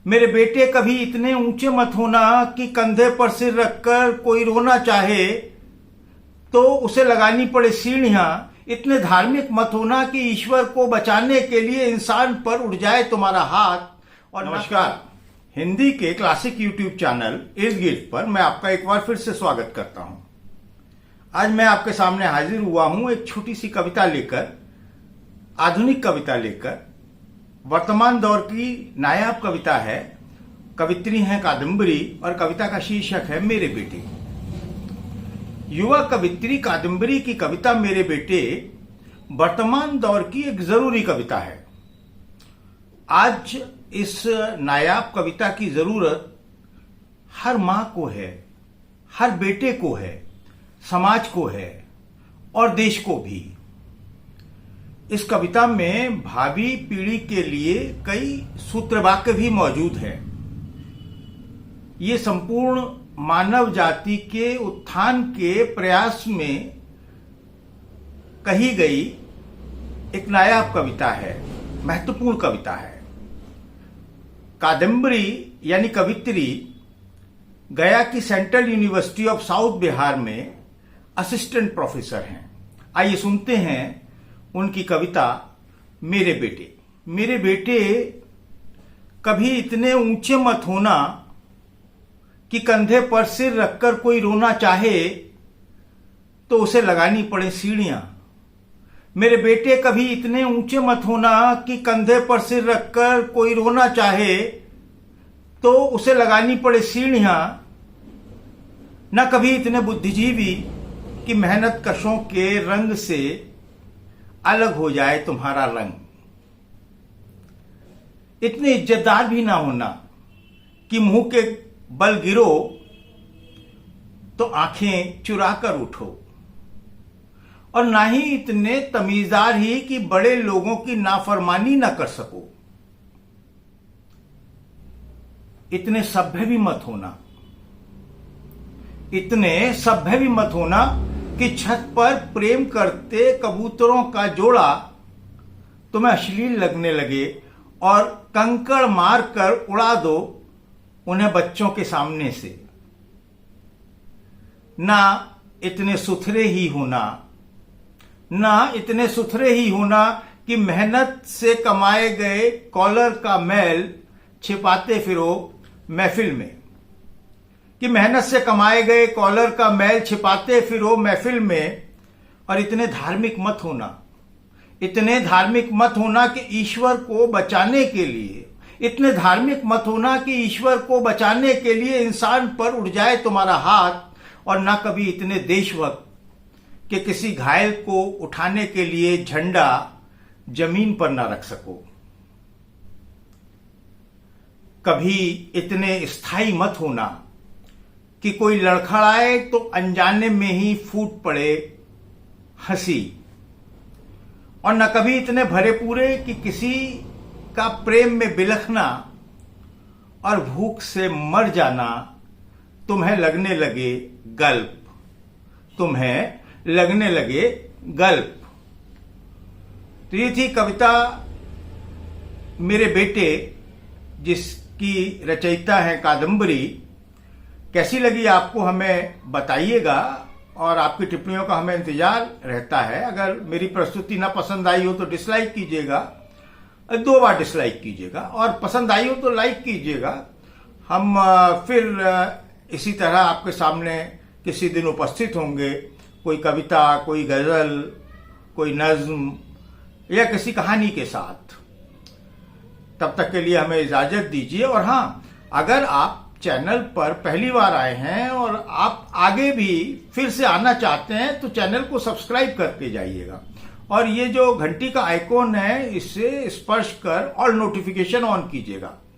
मेरे बेटे कभी इतने ऊंचे मत होना कि कंधे पर सिर रखकर कोई रोना चाहे तो उसे लगानी पड़े सीढ़ियां। इतने धार्मिक मत होना कि ईश्वर को बचाने के लिए इंसान पर उठ जाए तुम्हारा हाथ। और नमस्कार, हिंदी के क्लासिक यूट्यूब चैनल इर्द गिर्द पर मैं आपका एक बार फिर से स्वागत करता हूं। आज मैं आपके सामने हाजिर हुआ हूं एक छोटी सी कविता लेकर, आधुनिक कविता लेकर। वर्तमान दौर की नायाब कविता है, कवित्री है कादम्बरी और कविता का शीर्षक है मेरे बेटे। युवा कवित्री कादम्बरी की कविता मेरे बेटे वर्तमान दौर की एक जरूरी कविता है। आज इस नायाब कविता की जरूरत हर मां को है, हर बेटे को है, समाज को है और देश को भी। इस कविता में भावी पीढ़ी के लिए कई सूत्रवाक्य भी मौजूद हैं। ये संपूर्ण मानव जाति के उत्थान के प्रयास में कही गई एक नायाब कविता है, महत्वपूर्ण कविता है। कादम्बरी यानी कवित्री गया की central university of south Bihar में असिस्टेंट प्रोफेसर हैं। आइए सुनते हैं उनकी कविता मेरे बेटे। मेरे बेटे कभी इतने ऊंचे मत होना कि कंधे पर सिर रखकर कोई रोना चाहे तो उसे लगानी पड़े सीढ़ियां। मेरे बेटे कभी इतने ऊंचे मत होना कि कंधे पर सिर रखकर कोई रोना चाहे तो उसे लगानी पड़े सीढ़ियां। न कभी इतने बुद्धिजीवी कि मेहनत कशों के रंग से अलग हो जाए तुम्हारा रंग। इतने इज्जतदार भी ना होना कि मुंह के बल गिरो तो आंखें चुरा कर उठो, और ना ही इतने तमीजदार ही कि बड़े लोगों की नाफरमानी ना कर सको। इतने सभ्य भी मत होना, इतने सभ्य भी मत होना कि छत पर प्रेम करते कबूतरों का जोड़ा तुम्हें अश्लील लगने लगे और कंकड़ मार कर उड़ा दो उन्हें बच्चों के सामने से। ना इतने सुथरे ही होना, ना इतने सुथरे ही होना कि मेहनत से कमाए गए कॉलर का मैल छिपाते फिरो महफिल में, कि मेहनत से कमाए गए कॉलर का मैल छिपाते फिरो महफिल में। और इतने धार्मिक मत होना, इतने धार्मिक मत होना कि ईश्वर को बचाने के लिए, इतने धार्मिक मत होना कि ईश्वर को बचाने के लिए इंसान पर उठ जाए तुम्हारा हाथ। और ना कभी इतने देशभक्त कि किसी घायल को उठाने के लिए झंडा जमीन पर ना रख सको। कभी इतने स्थायी मत होना कि कोई लड़खड़ाए तो अनजाने में ही फूट पड़े हंसी। और न कभी इतने भरे पूरे कि किसी का प्रेम में बिलखना और भूख से मर जाना तुम्हें लगने लगे गल्प, तुम्हें लगने लगे गल्प। तो ये थी कविता मेरे बेटे, जिसकी रचयिता है कादम्बरी। कैसी लगी आपको हमें बताइएगा और आपकी टिप्पणियों का हमें इंतजार रहता है। अगर मेरी प्रस्तुति ना पसंद आई हो तो डिसलाइक कीजिएगा, 2 बार डिसलाइक कीजिएगा, और पसंद आई हो तो लाइक कीजिएगा। हम फिर इसी तरह आपके सामने किसी दिन उपस्थित होंगे, कोई कविता, कोई गजल, कोई नज्म या किसी कहानी के साथ। तब तक के लिए हमें इजाजत दीजिए। और हाँ, अगर आप चैनल पर पहली बार आए हैं और आप आगे भी फिर से आना चाहते हैं तो चैनल को सब्सक्राइब करके जाइएगा, और ये जो घंटी का आइकॉन है इससे स्पर्श कर और नोटिफिकेशन ऑन कीजिएगा।